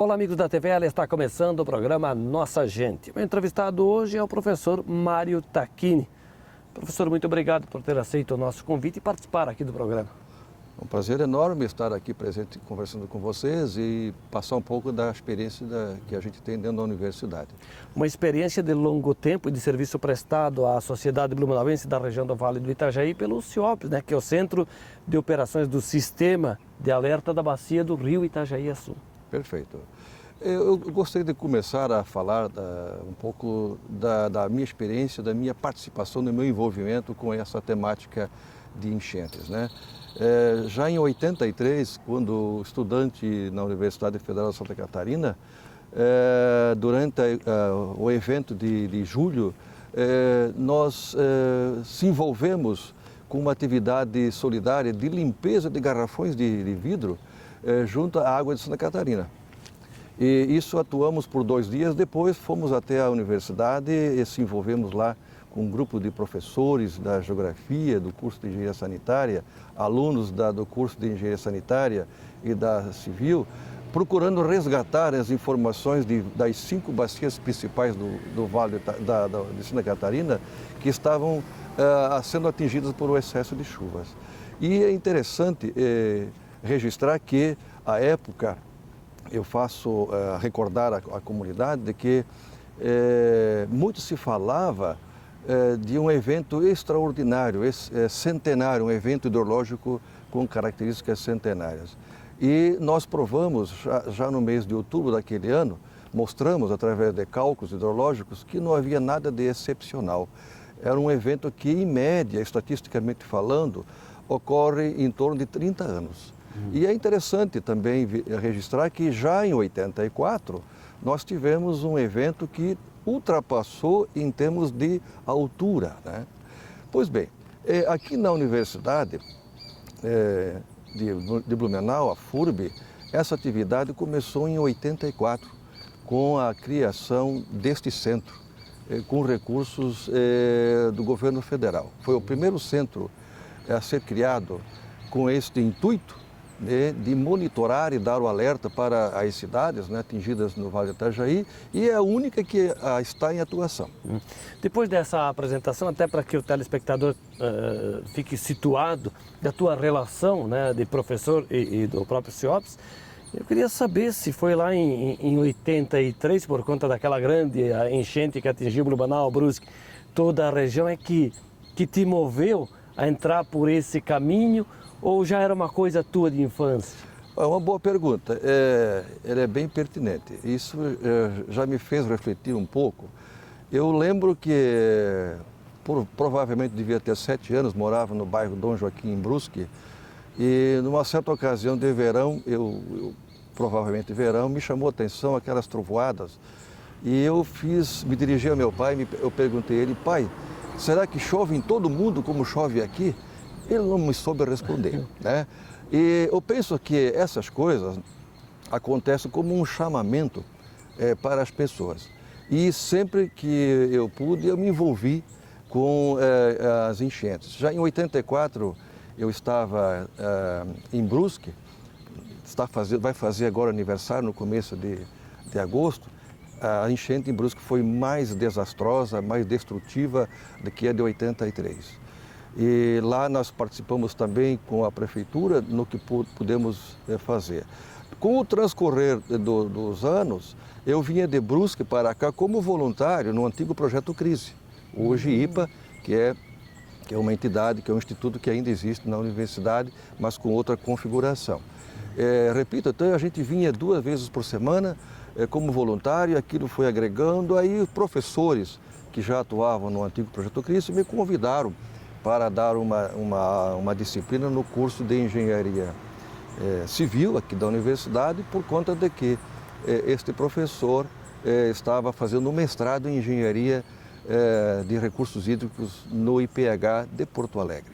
Olá, amigos da TVL, está começando o programa Nossa Gente. O entrevistado hoje é o professor Mário Tacchini. Professor, muito obrigado por ter aceito o nosso convite e participar aqui do programa. É um prazer enorme estar aqui presente conversando com vocês e passar um pouco da experiência que a gente tem dentro da universidade. Uma experiência de longo tempo e de serviço prestado à sociedade blumenauense da região do Vale do Itajaí pelo CIOPS, que é o Centro de Operações do Sistema de Alerta da Bacia do Rio Itajaí-Açu. Perfeito. Eu gostaria de começar a falar um pouco da minha experiência, da minha participação, do meu envolvimento com essa temática de enchentes, já em 83, quando estudante na Universidade Federal de Santa Catarina, durante o evento de julho, nós se envolvemos com uma atividade solidária de limpeza de garrafões de vidro junto à água de Santa Catarina. E isso atuamos por 2 dias, depois fomos até a universidade e se envolvemos lá com um grupo de professores da Geografia, do curso de Engenharia Sanitária, alunos do curso de Engenharia Sanitária e da Civil, procurando resgatar as informações das 5 bacias principais do Vale de Santa Catarina que estavam sendo atingidas por o excesso de chuvas. E é interessante registrar que, à época, eu faço recordar a comunidade de que muito se falava de um evento extraordinário, centenário, um evento hidrológico com características centenárias. E nós provamos, já no mês de outubro daquele ano, mostramos através de cálculos hidrológicos que não havia nada de excepcional. Era um evento que, em média, estatisticamente falando, ocorre em torno de 30 anos. E é interessante também registrar que já em 84 nós tivemos um evento que ultrapassou em termos de altura, Pois bem, aqui na Universidade de Blumenau, a FURB, essa atividade começou em 84 com a criação deste centro com recursos do governo federal. Foi o primeiro centro a ser criado com este intuito de monitorar e dar o alerta para as cidades atingidas no Vale do Itajaí, e é a única que está em atuação. Depois dessa apresentação, até para que o telespectador fique situado da tua relação de professor e do próprio CIOPS, eu queria saber se foi lá em 83, por conta daquela grande enchente que atingiu Blumenau, Brusque, toda a região, que te moveu a entrar por esse caminho, ou já era uma coisa tua de infância? É uma boa pergunta, ela é bem pertinente. Isso já me fez refletir um pouco. Eu lembro que, provavelmente devia ter 7 anos, morava no bairro Dom Joaquim, em Brusque, e numa certa ocasião de verão, provavelmente verão, me chamou a atenção aquelas trovoadas, e me dirigi ao meu pai, eu perguntei a ele: pai, será que chove em todo mundo como chove aqui? Ele não me soube responder, E eu penso que essas coisas acontecem como um chamamento para as pessoas. E sempre que eu pude, eu me envolvi com as enchentes. Já em 84, eu estava em Brusque, vai fazer agora aniversário no começo de agosto. A enchente em Brusque foi mais desastrosa, mais destrutiva do que a de 83. E lá nós participamos também com a prefeitura no que pudemos fazer. Com o transcorrer dos anos, eu vinha de Brusque para cá como voluntário no antigo projeto Crise, hoje IPA, que é uma entidade, que é um instituto que ainda existe na universidade, mas com outra configuração. Repito, então a gente vinha 2 vezes por semana como voluntário, aquilo foi agregando, aí os professores que já atuavam no antigo projeto Crise me convidaram para dar uma disciplina no curso de Engenharia Civil aqui da universidade, por conta de que este professor estava fazendo um mestrado em Engenharia de Recursos Hídricos no IPH de Porto Alegre.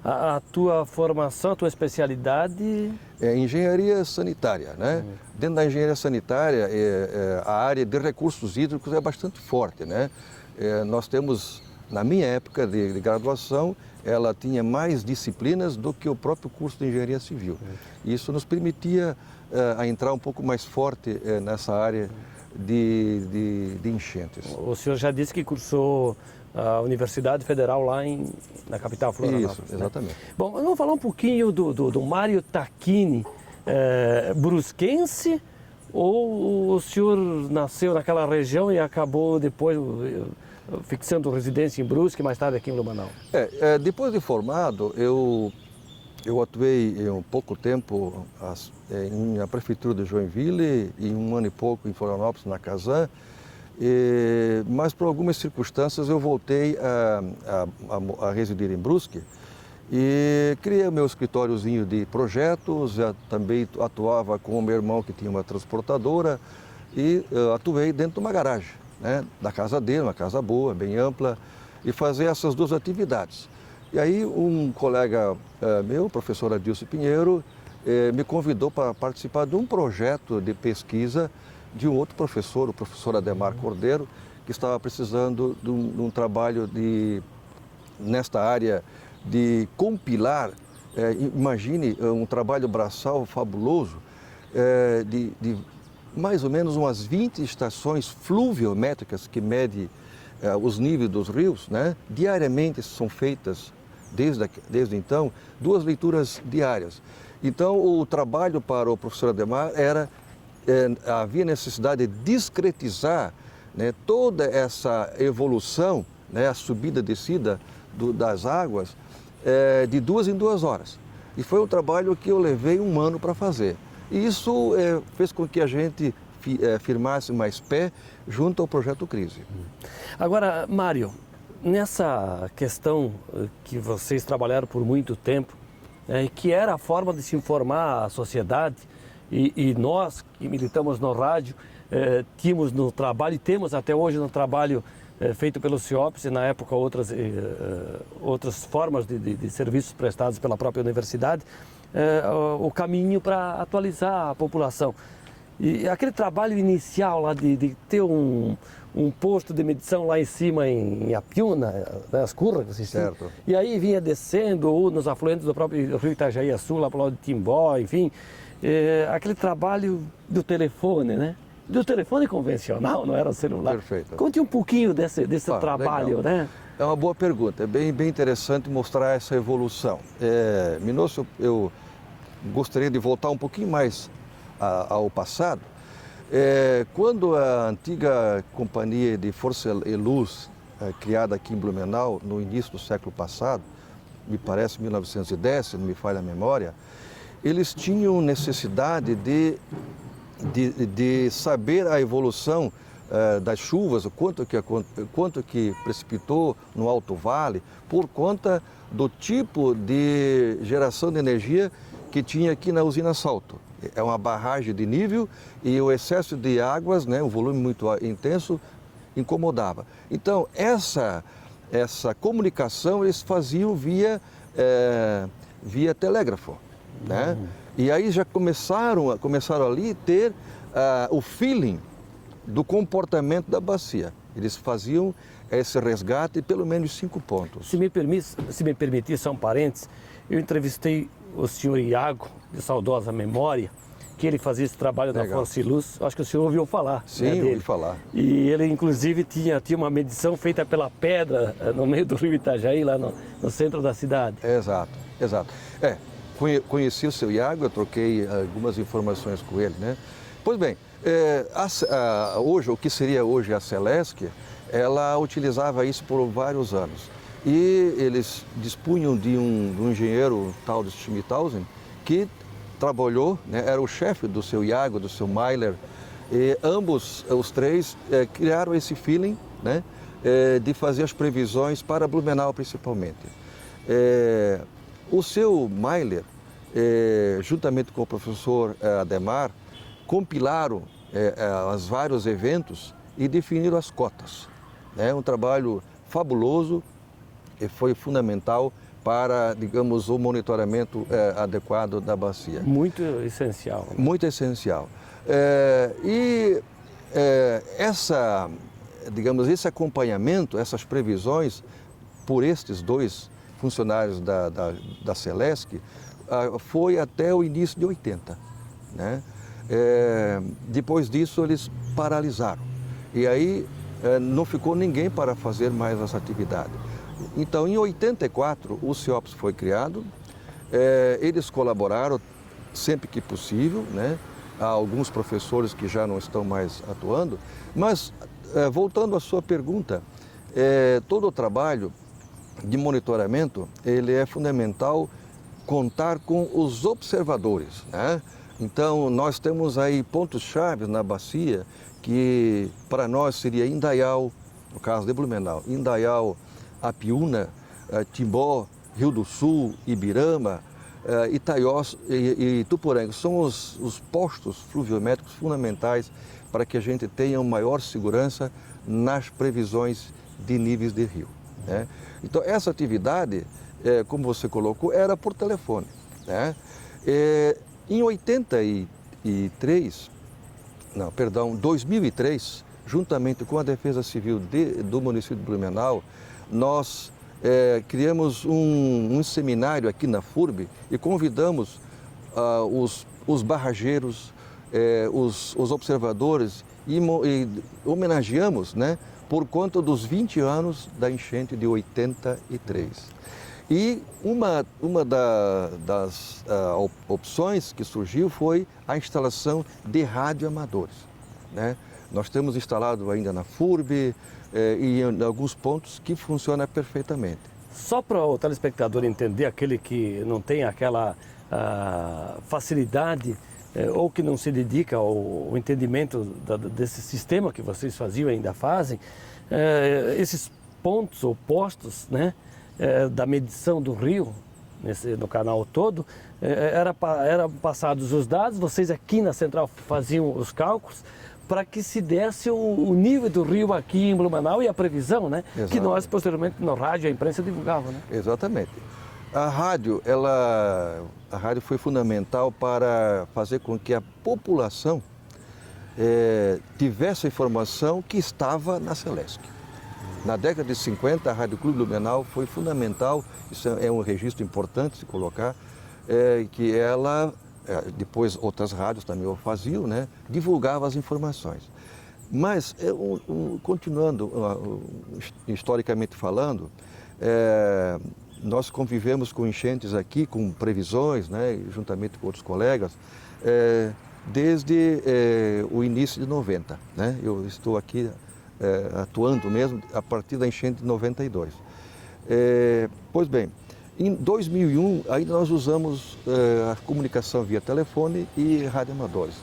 A tua formação, a tua especialidade? É Engenharia Sanitária, Dentro da Engenharia Sanitária, a área de recursos hídricos é bastante forte, Nós temos na minha época de graduação, ela tinha mais disciplinas do que o próprio curso de engenharia civil. Isso nos permitia a entrar um pouco mais forte nessa área de enchentes. O senhor já disse que cursou a Universidade Federal lá na capital Florianópolis. Isso, exatamente. Né? Bom, vamos falar um pouquinho do Mário Tacchini, brusquense, ou o senhor nasceu naquela região e acabou depois fixando residência em Brusque e mais tarde aqui em Blumenau? Depois de formado, eu atuei um pouco tempo na prefeitura de Joinville e 1 ano e pouco em Florianópolis, na Casan, mas por algumas circunstâncias eu voltei a residir em Brusque e criei o meu escritóriozinho de projetos, também atuava com o meu irmão que tinha uma transportadora e atuei dentro de uma garagem, né, da casa dele, uma casa boa, bem ampla, e fazer essas duas atividades. E aí um colega meu, o professor Adilson Pinheiro, me convidou para participar de um projeto de pesquisa de um outro professor, o professor Ademar Cordeiro, que estava precisando de um trabalho nesta área de compilar, imagine um trabalho braçal fabuloso, de mais ou menos umas 20 estações fluviométricas que mede os níveis dos rios, né? Diariamente são feitas, desde então, 2 leituras diárias. Então, o trabalho para o professor Ademar havia necessidade de discretizar, né, toda essa evolução, né, a subida e descida das águas, de 2 em 2 horas. E foi um trabalho que eu levei 1 ano para fazer. E isso fez com que a gente firmasse mais pé junto ao Projeto Crise. Agora, Mário, nessa questão que vocês trabalharam por muito tempo, que era a forma de se informar a sociedade, e nós que militamos no rádio, tínhamos no trabalho, e temos até hoje no trabalho feito pelo CIOPS e na época outras formas de serviços prestados pela própria universidade, o caminho para atualizar a população. E aquele trabalho inicial lá de ter um posto de medição lá em cima em Apiúna, né, as curras que existiam, certo. E aí vinha descendo ou nos afluentes do próprio Rio Itajaí Sul, lá para o lado de Timbó, enfim, aquele trabalho do telefone, né? Do telefone convencional, não era celular. Perfeito. Conte um pouquinho desse trabalho, legal, né? É uma boa pergunta, é bem interessante mostrar essa evolução. Minócio, eu gostaria de voltar um pouquinho mais ao passado. Quando a antiga Companhia de Força e Luz, criada aqui em Blumenau, no início do século passado, me parece 1910, se não me falha a memória, eles tinham necessidade de saber a evolução das chuvas, o quanto que precipitou no Alto Vale, por conta do tipo de geração de energia que tinha aqui na usina Salto. É uma barragem de nível e o excesso de águas, né, um volume muito intenso, incomodava. Então, essa comunicação eles faziam via telégrafo, né? E aí já começaram ali a ter o feeling do comportamento da bacia. Eles faziam esse resgate pelo menos 5 pontos. Se me permitir, só um parênteses, eu entrevistei o senhor Iago, de saudosa memória, que ele fazia esse trabalho da Força e Luz. Acho que o senhor ouviu falar. Sim, dele. ouvi falar. E ele, inclusive, tinha uma medição feita pela pedra no meio do rio Itajaí, lá no centro da cidade. Exato. Conheci o seu Iago, eu troquei algumas informações com ele, né? Pois bem, hoje, o que seria hoje a Celesc, ela utilizava isso por vários anos. E eles dispunham de um engenheiro tal de Schmidhausen, que trabalhou, né, era o chefe do seu Iago, do seu Mailer, e ambos, os três, criaram esse feeling, né, de fazer as previsões para Blumenau principalmente. O seu Mailer, juntamente com o professor Ademar, compilaram os vários eventos e definiram as cotas. É um trabalho fabuloso e foi fundamental para, digamos, o monitoramento adequado da bacia. Muito essencial. Muito essencial. digamos, esse acompanhamento, essas previsões por estes dois funcionários da Celesc foi até o início de 80, né? Depois disso eles paralisaram e aí não ficou ninguém para fazer mais essa atividade. Então em 84 o CIOPS foi criado, eles colaboraram sempre que possível, né? Há alguns professores que já não estão mais atuando, mas voltando à sua pergunta, todo o trabalho de monitoramento, ele é fundamental contar com os observadores, né? Então, nós temos aí pontos-chave na bacia que para nós seria Indaial, no caso de Blumenau, Indaial, Apiúna, Timbó, Rio do Sul, Ibirama, Itaiós e Tuporanga. São os postos fluviométricos fundamentais para que a gente tenha uma maior segurança nas previsões de níveis de rio, né? Então, essa atividade, como você colocou, era por telefone, né? Em 2003, juntamente com a Defesa Civil do município de Blumenau, nós criamos um seminário aqui na FURB e convidamos os barrageiros, os observadores e homenageamos, né, por conta dos 20 anos da enchente de 83. E uma das opções que surgiu foi a instalação de radioamadores, né? Nós temos instalado ainda na FURB e em alguns pontos que funciona perfeitamente. Só para o telespectador entender, aquele que não tem aquela facilidade ou que não se dedica ao entendimento desse sistema que vocês faziam e ainda fazem, esses pontos ou postos, né, da medição do rio, no canal todo, eram passados os dados, vocês aqui na central faziam os cálculos para que se desse o nível do rio aqui em Blumenau e a previsão, né? Exato. Que nós posteriormente no rádio a imprensa divulgava, né? Exatamente. A rádio foi fundamental para fazer com que a população tivesse a informação que estava na Celesc. Na década de 50, a Rádio Clube Blumenau foi fundamental, isso é um registro importante se colocar, que ela, depois outras rádios também o faziam, né, divulgava as informações. Mas, continuando, historicamente falando, nós convivemos com enchentes aqui, com previsões, né, juntamente com outros colegas, desde o início de 90. Né? Eu estou aqui atuando mesmo a partir da enchente de 92. Pois bem, em 2001 ainda nós usamos a comunicação via telefone e radioamadores.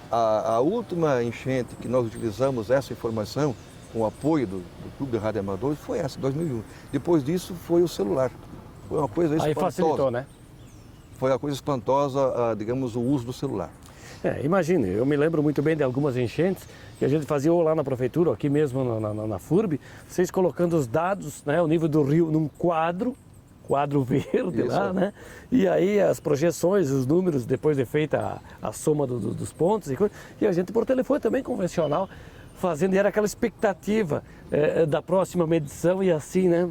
A última enchente que nós utilizamos essa informação com o apoio do Clube de Radioamadores foi essa, 2001. Depois disso foi o celular. Foi uma coisa espantosa. Aí facilitou, né? Foi uma coisa espantosa, digamos, o uso do celular. Imagine, eu me lembro muito bem de algumas enchentes que a gente fazia ou lá na prefeitura, ou aqui mesmo na FURB, vocês colocando os dados, né, o nível do rio num quadro verde. Isso. Lá, né? E aí as projeções, os números, depois de feita a soma dos pontos e a gente por telefone também convencional, fazendo, e era aquela expectativa da próxima medição e assim, né,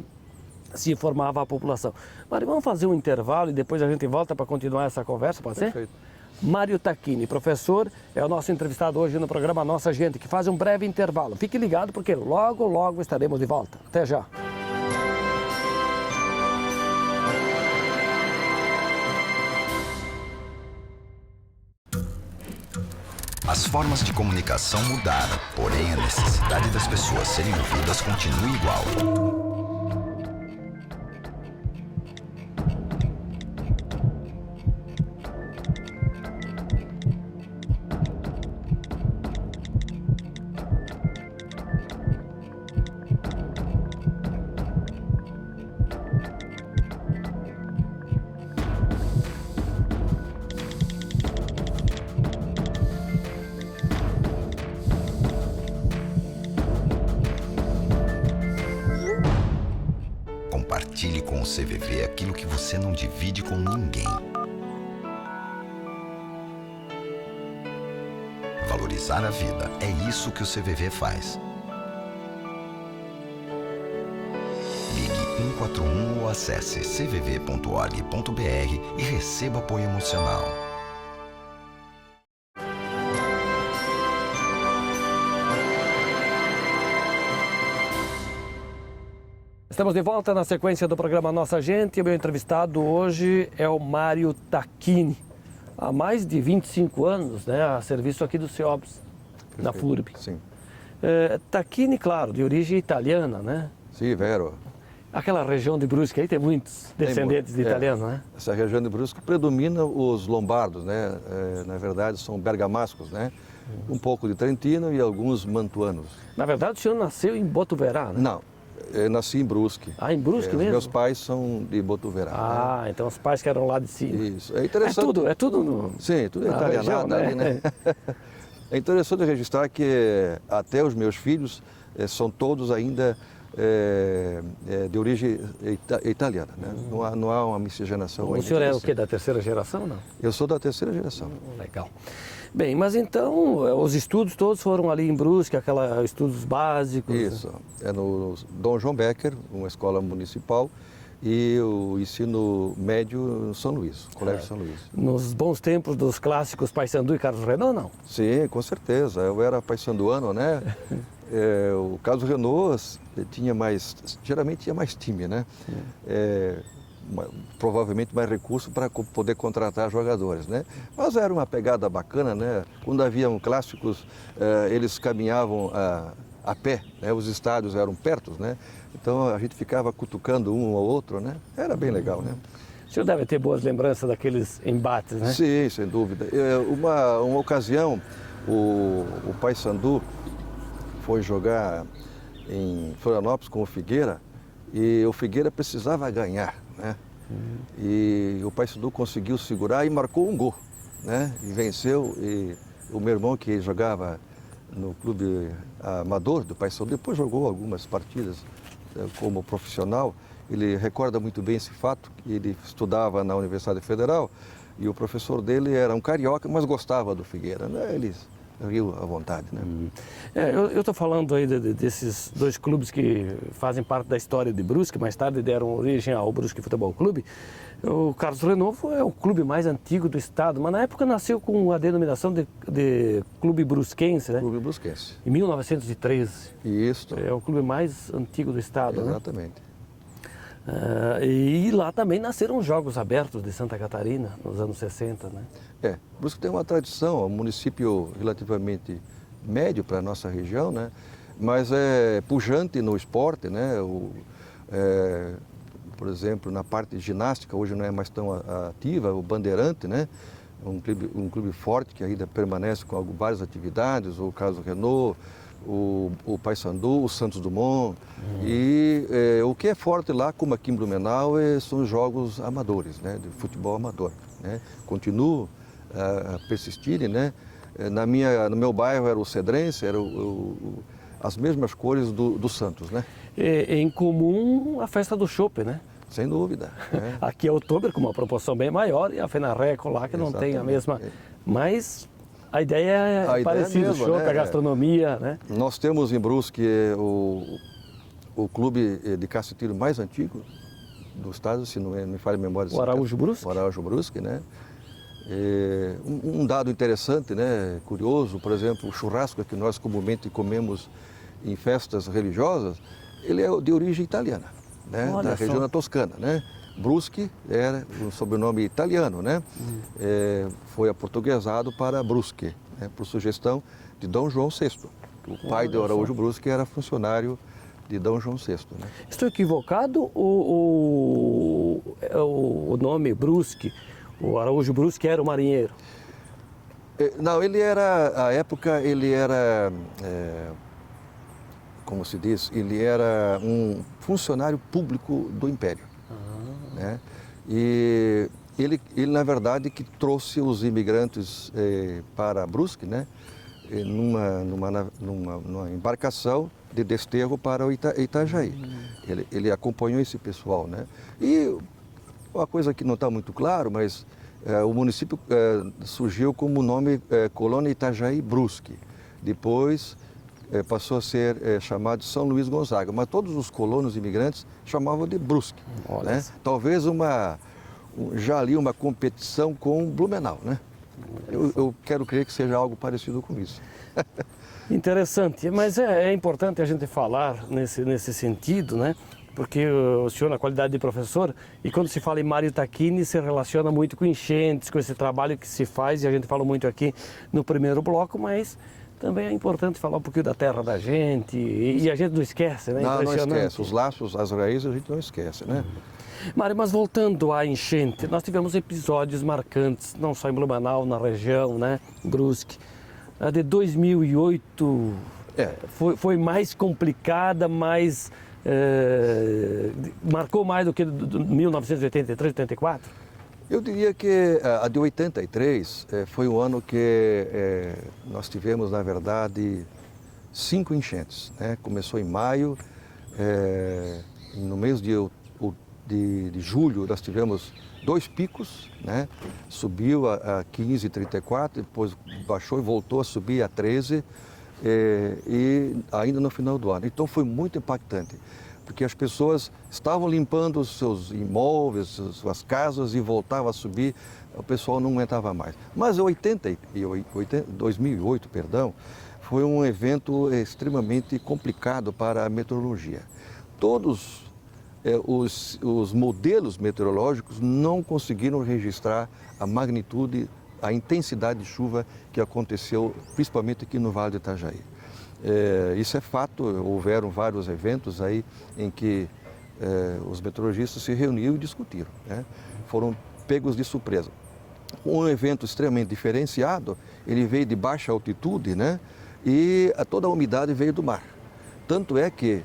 se informava a população. Mário, vamos fazer um intervalo e depois a gente volta para continuar essa conversa, pode ser? Perfeito. Mário Tacchini, professor, é o nosso entrevistado hoje no programa Nossa Gente, que faz um breve intervalo. Fique ligado porque logo, logo estaremos de volta. Até já. As formas de comunicação mudaram, porém a necessidade das pessoas serem ouvidas continua igual. Compartilhe com o CVV aquilo que você não divide com ninguém. Valorizar a vida, é isso que o CVV faz. 141 ou acesse cvv.org.br e receba apoio emocional. Estamos de volta na sequência do programa Nossa Gente. O meu entrevistado hoje é o Mário Tacchini. Há mais de 25 anos, né, a serviço aqui do CEOBS, na FURB. Sim. Tacchini, claro, de origem italiana, né? Sim, vero. Aquela região de Brusque aí tem muitos descendentes de italianos, né? Essa região de Brusque predomina os lombardos, né? Na verdade são bergamascos, né? Um pouco de trentino e alguns mantuanos. Na verdade, o senhor nasceu em Botuverá, né? Não, eu nasci em Brusque. Ah, em Brusque mesmo? Meus pais são de Botuverá. Ah, então os pais que eram lá de cima. Isso. É interessante. É tudo no... Sim, tudo é na italianado região, ali, né? É interessante registrar que até os meus filhos são todos ainda de origem italiana, né? Não há uma miscigenação. O senhor é o quê, da terceira geração, não? Eu sou da terceira geração. Legal. Bem, mas então os estudos todos foram ali em Brusque, estudos básicos? Isso, é no Dom João Becker, uma escola municipal, e o ensino médio no São Luís, Colégio São Luís. Nos bons tempos dos clássicos Paysandu e Carlos Renault, não? Sim, com certeza. Eu era paysanduano, né? O Carlos Renault geralmente tinha mais time, né? Provavelmente mais recurso para poder contratar jogadores, né? Mas era uma pegada bacana, né? Quando haviam clássicos, eles caminhavam a pé, né? Os estádios eram perto, né? Então a gente ficava cutucando um ao outro, né? Era bem legal, né? O senhor deve ter boas lembranças daqueles embates, né? Sim, sem dúvida. Uma ocasião, o Paysandu foi jogar em Florianópolis com o Figueira e o Figueira precisava ganhar, né? E o Paysandu conseguiu segurar e marcou um gol, né? E venceu. E o meu irmão, que jogava no clube amador do Paysandu, depois jogou algumas partidas como profissional. Ele recorda muito bem esse fato, que ele estudava na Universidade Federal e o professor dele era um carioca, mas gostava do Figueira, né? Ele riu à vontade, né? Eu estou falando aí desses dois clubes que fazem parte da história de Brusque, mais tarde deram origem ao Brusque Futebol Clube. O Carlos Renault é o clube mais antigo do estado, mas na época nasceu com a denominação de Clube Brusquense, né? Clube Brusquense. Em 1913. Isso. É o clube mais antigo do estado, Exatamente. Né? E lá também nasceram os Jogos Abertos de Santa Catarina, nos anos 60, né? Brusque tem uma tradição, é um município relativamente médio para a nossa região, né? Mas é pujante no esporte, né? Por exemplo, na parte de ginástica, hoje não é mais tão ativa, o Bandeirante, né? Um clube forte que ainda permanece com várias atividades, o Carlos Renault, o Paysandu, o Santos Dumont. E o que é forte lá, como aqui em Blumenau, são os jogos amadores, né? De futebol amador, né? Continuo a persistirem, né? No meu bairro era o Cedrense, as mesmas cores do Santos, né? Em comum a festa do chopp, né? Sem dúvida. Aqui é outubro com uma proporção bem maior e a Fenarreco lá que não tem a mesma. Mas a ideia é parecida, o chopp, né? A gastronomia, né? Nós temos em Brusque o clube de caça e tiro mais antigo do estado, se não me falha a memória. O Araújo Brusque? O Araújo Brusque, né? Um dado interessante, né, curioso, por exemplo, o churrasco que nós comumente comemos em festas religiosas, ele é de origem italiana, né, da região da Toscana, né? Brusque era um sobrenome italiano, né? Foi aportuguesado para Brusque, né, por sugestão de Dom João VI. O pai de Araújo Brusque era funcionário de Dom João VI. Né? Estou equivocado ou o nome Brusque, o Araújo Brusque era o marinheiro? Não, ele era, à época, como se diz, ele era um funcionário público do Império. Né? E ele, na verdade, que trouxe os imigrantes para Brusque, né? Numa embarcação de desterro para o Itajaí. Ele acompanhou esse pessoal, né? E uma coisa que não está muito claro, mas o município surgiu como nome Colônia Itajaí Brusque. Depois passou a ser chamado de São Luís Gonzaga, mas todos os colonos imigrantes chamavam de Brusque. Né? Talvez já ali uma competição com Blumenau, né? Eu quero crer que seja algo parecido com isso. Interessante, mas é importante a gente falar nesse sentido, né? Porque o senhor, na qualidade de professor, e quando se fala em Mário Tacchini, se relaciona muito com enchentes, com esse trabalho que se faz, e a gente falou muito aqui no primeiro bloco, mas também é importante falar um pouquinho da terra da gente, e a gente não esquece, né? Não esquece, os laços, as raízes a gente não esquece, né? Mário, mas voltando à enchente, nós tivemos episódios marcantes, não só em Blumenau, na região, né? Brusque. A de 2008 foi mais complicada, mais... marcou mais do que 1983, 84? Eu diria que a de 83 foi o ano que nós tivemos, na verdade, 5 enchentes. Né? Começou em maio, no mês de julho nós tivemos 2 picos, né? Subiu a 15,34, depois baixou e voltou a subir a 13, e ainda no final do ano. Então foi muito impactante, porque as pessoas estavam limpando os seus imóveis, suas casas e voltavam a subir, o pessoal não aguentava mais. Mas 2008, foi um evento extremamente complicado para a meteorologia. Todos os modelos meteorológicos não conseguiram registrar a magnitude, a intensidade de chuva que aconteceu, principalmente aqui no Vale do Itajaí. Isso é fato, houveram vários eventos aí em que os meteorologistas se reuniram e discutiram, né? Foram pegos de surpresa. Um evento extremamente diferenciado, ele veio de baixa altitude, né? E toda a umidade veio do mar. Tanto é que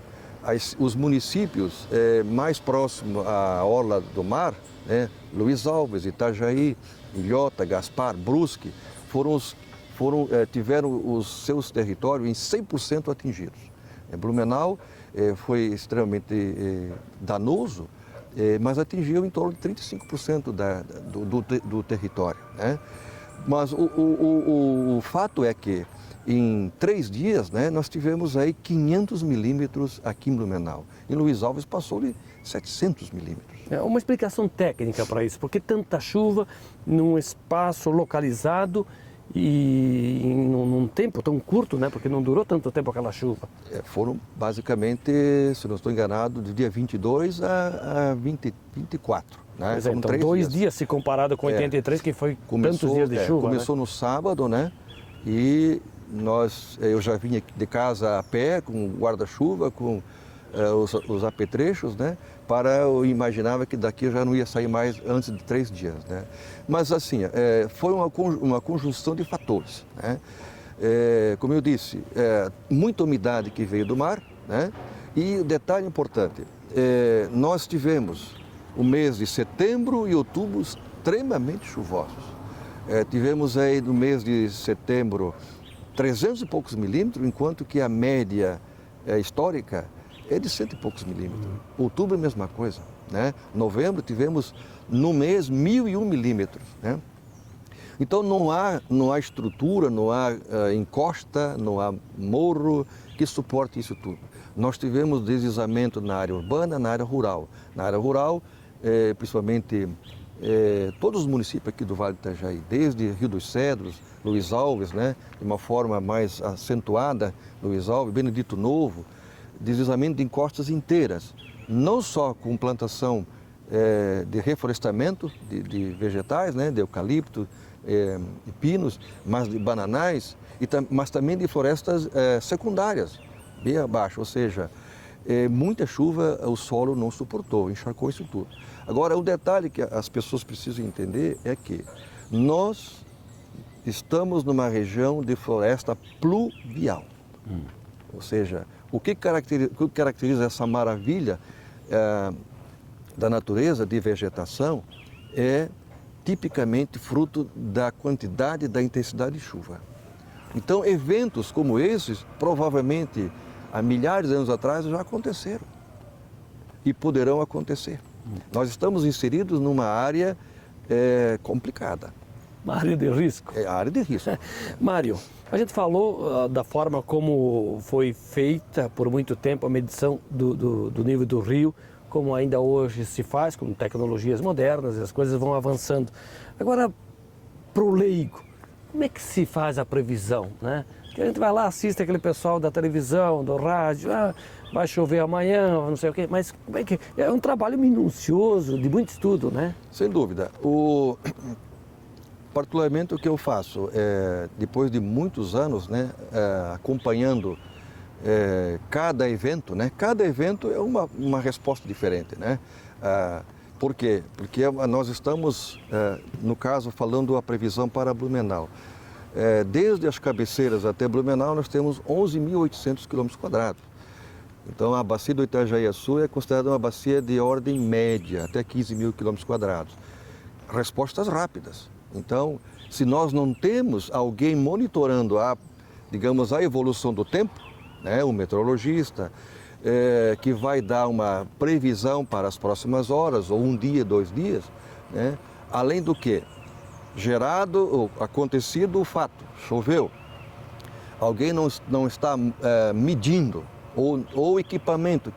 os municípios mais próximos à orla do mar, né? Luiz Alves, Itajaí, Ilhota, Gaspar, Brusque, tiveram os seus territórios em 100% atingidos. Blumenau foi extremamente danoso, mas atingiu em torno de 35% do território. Né? Mas o fato é que em 3 dias, né, nós tivemos aí 500 milímetros aqui em Blumenau. Em Luiz Alves passou de 700 milímetros. Uma explicação técnica para isso, porque tanta chuva num espaço localizado e num tempo tão curto, né, porque não durou tanto tempo aquela chuva. Foram basicamente, se não estou enganado, do dia 22 a 24. Né? Pois então 2 dias se comparado com 83, que foi tantos dias de chuva. Começou, né? No sábado, né? E eu já vinha de casa a pé, com guarda-chuva, com os apetrechos, né? Eu imaginava que daqui eu já não ia sair mais antes de 3 dias, né? Mas assim, foi uma conjunção de fatores, né? Como eu disse, muita umidade que veio do mar, né? E o detalhe importante, nós tivemos o mês de setembro e outubro extremamente chuvosos. Tivemos aí no mês de setembro 300 e poucos milímetros, enquanto que a média histórica é de 100 e poucos milímetros. Outubro é a mesma coisa, né? Novembro tivemos no mês 1001 milímetros, né? Então não há estrutura, não há encosta, não há morro que suporte isso tudo. Nós tivemos deslizamento na área urbana, na área rural. Na área rural, principalmente todos os municípios aqui do Vale do Itajaí, desde Rio dos Cedros, Luiz Alves, né, de uma forma mais acentuada, Luiz Alves, Benedito Novo, deslizamento de encostas inteiras, não só com plantação de reflorestamento de vegetais, né, de eucalipto e pinos, mas de bananais, mas também de florestas secundárias, bem abaixo, ou seja, muita chuva o solo não suportou, encharcou isso tudo. Agora, o detalhe que as pessoas precisam entender é que nós estamos numa região de floresta pluvial. Ou seja, o que caracteriza essa maravilha da natureza, de vegetação, é tipicamente fruto da quantidade e da intensidade de chuva. Então, eventos como esses, provavelmente há milhares de anos atrás, já aconteceram e poderão acontecer. Nós estamos inseridos numa área complicada. Uma área de risco. É a área de risco. Mário, a gente falou da forma como foi feita por muito tempo a medição do nível do rio, como ainda hoje se faz, com tecnologias modernas, e as coisas vão avançando. Agora, para o leigo, como é que se faz a previsão, né? Que a gente vai lá, assiste aquele pessoal da televisão, do rádio, vai chover amanhã, não sei o quê, mas como é que... É um trabalho minucioso, de muito estudo, né? Sem dúvida. Particularmente o que eu faço, depois de muitos anos, né, acompanhando cada evento, né? Cada evento é uma resposta diferente, né? Por quê? Porque nós estamos, no caso, falando a previsão para Blumenau. Desde as cabeceiras até Blumenau, nós temos 11.800 km². Então, a bacia do Itajaí-Açu é considerada uma bacia de ordem média, até 15.000 km². Respostas rápidas. Então, se nós não temos alguém monitorando digamos, a evolução do tempo, né, um meteorologista, que vai dar uma previsão para as próximas horas, ou um dia, 2 dias, né, além do que, gerado ou acontecido o fato, choveu, alguém não está medindo, ou o equipamento,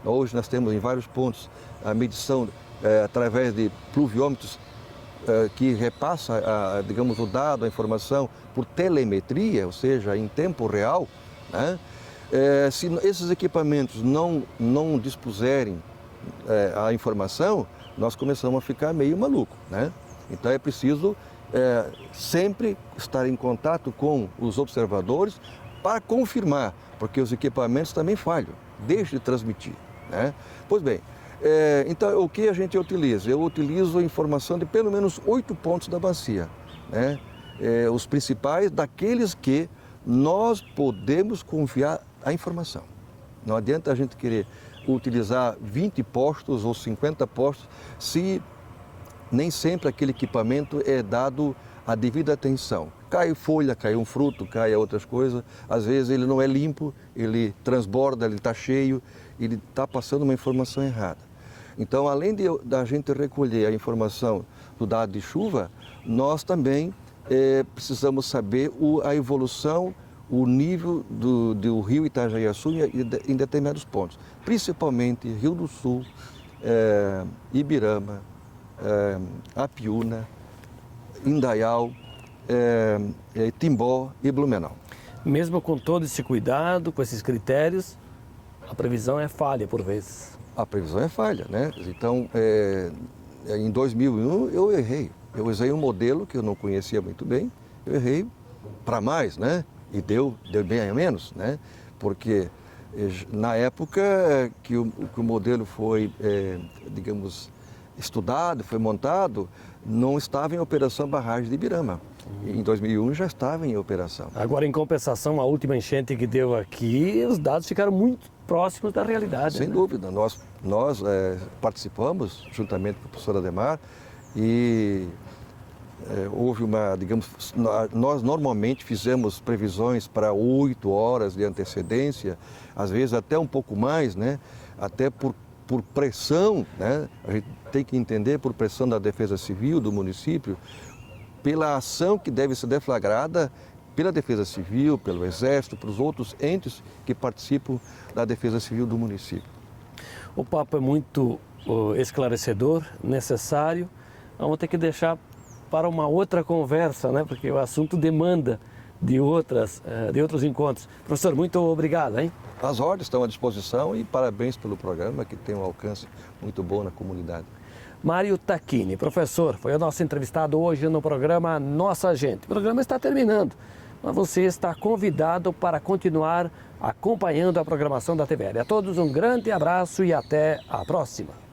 hoje nós temos em vários pontos a medição através de pluviômetros que repassa, digamos, o dado, a informação por telemetria, ou seja, em tempo real, né? Se esses equipamentos não dispuserem a informação, nós começamos a ficar meio maluco, né? Então é preciso sempre estar em contato com os observadores para confirmar, porque os equipamentos também falham, deixam de transmitir, né? Pois bem, então o que a gente utiliza? Eu utilizo a informação de pelo menos 8 pontos da bacia, né? Os principais daqueles que nós podemos confiar a informação. Não adianta a gente querer utilizar 20 postos ou 50 postos se nem sempre aquele equipamento é dado a devida atenção. Cai folha, cai um fruto, cai outras coisas. Às vezes ele não é limpo, ele transborda, ele está cheio, ele está passando uma informação errada. Então, além da gente recolher a informação do dado de chuva, nós também precisamos saber a evolução, o nível do rio Itajaí-Açu em determinados pontos. Principalmente Rio do Sul, Ibirama, Apiúna, Indaial, Timbó e Blumenau. Mesmo com todo esse cuidado, com esses critérios, a previsão é falha por vezes. A previsão é falha, né? Então, em 2001 eu errei. Eu usei um modelo que eu não conhecia muito bem, eu errei para mais, né? E deu bem a menos, né? Porque na época que o modelo foi, digamos, estudado, foi montado, não estava em operação a barragem de Ibirama. Em 2001 já estava em operação. Agora, em compensação, a última enchente que deu aqui, os dados ficaram muito próximos da realidade. Sem dúvida. Nós participamos, juntamente com o professor Ademar, e houve nós normalmente fizemos previsões para 8 horas de antecedência, às vezes até um pouco mais, né? Até por pressão, né? A gente tem que entender, por pressão da Defesa Civil do município, pela ação que deve ser deflagrada pela Defesa Civil, pelo Exército, pelos outros entes que participam da Defesa Civil do município. O papo é muito esclarecedor, necessário. Vamos ter que deixar para uma outra conversa, né? Porque o assunto demanda de outros encontros. Professor, muito obrigado, hein? As ordens estão à disposição e parabéns pelo programa, que tem um alcance muito bom na comunidade. Mário Tacchini, professor, foi o nosso entrevistado hoje no programa Nossa Gente. O programa está terminando, mas você está convidado para continuar acompanhando a programação da TVL. A todos um grande abraço e até a próxima.